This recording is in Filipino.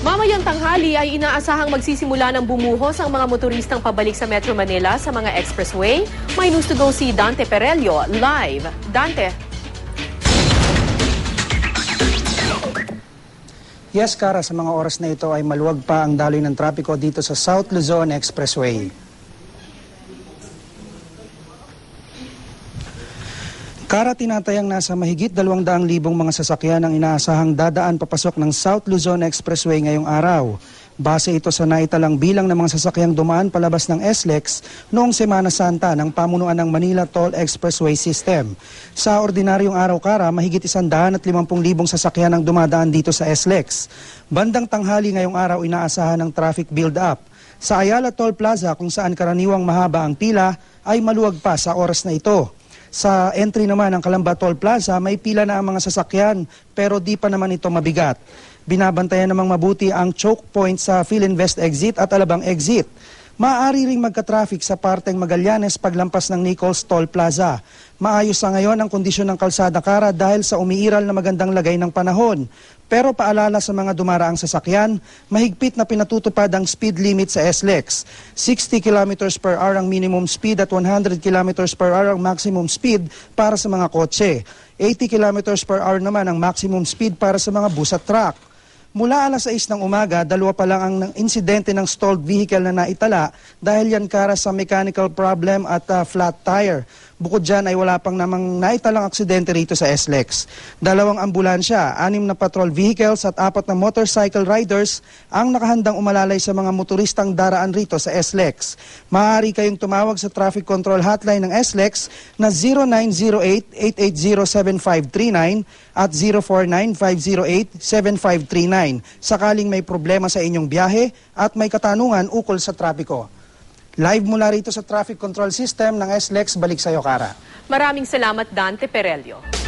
Mamayang tanghali ay inaasahang magsisimula ng bumuhos ang mga motoristang pabalik sa Metro Manila sa mga expressway. May news to go si Dante Perelio live. Dante. Yes, Kara, sa mga oras na ito ay maluwag pa ang daloy ng trapiko dito sa South Luzon Expressway. Kara, tinatayang nasa mahigit 200,000 mga sasakyan ang inaasahang dadaan papasok ng South Luzon Expressway ngayong araw. Base ito sa naitalang bilang ng mga sasakyang dumaan palabas ng SLEX noong Semana Santa ng pamunuan ng Manila Toll Expressway System. Sa ordinaryong araw, Kara, mahigit 150,000 sasakyan ang dumadaan dito sa SLEX. Bandang tanghali ngayong araw inaasahan ng traffic build-up. Sa Ayala Toll Plaza, kung saan karaniwang mahaba ang pila, ay maluwag pa sa oras na ito. Sa entry naman ng Calamba Toll Plaza, may pila na ang mga sasakyan pero di pa naman ito mabigat. Binabantayan namang mabuti ang choke point sa Philinvest exit at Alabang exit. Maaari ring magka-traffic sa parteng Magallanes paglampas ng Nichols Toll Plaza. Maayos sa ngayon ang kondisyon ng kalsada, Kara, dahil sa umiiral na magandang lagay ng panahon. Pero paalala sa mga dumaraang sasakyan, mahigpit na pinatutupad ang speed limit sa SLEX. 60 km per hour ang minimum speed at 100 km per hour ang maximum speed para sa mga kotse. 80 km per hour naman ang maximum speed para sa mga bus at truck. Mula alas 6 ng umaga, 2 pa lang ang insidente ng stalled vehicle na naitala dahil yan, Kara, sa mechanical problem at flat tire. Bukod dyan ay wala pang namang naitalang aksidente rito sa SLEX. 2 ambulansya, 6 na patrol vehicles at 4 na motorcycle riders ang nakahandang umalalay sa mga motoristang daraan rito sa SLEX. Maaari kayong tumawag sa traffic control hotline ng SLEX na 0908-880-7539 at 049-508-7539 sakaling may problema sa inyong biyahe at may katanungan ukol sa trapiko. Live mula rito sa traffic control system ng SLEX, balik sa iyo, Kara. Maraming salamat, Dante Perelio.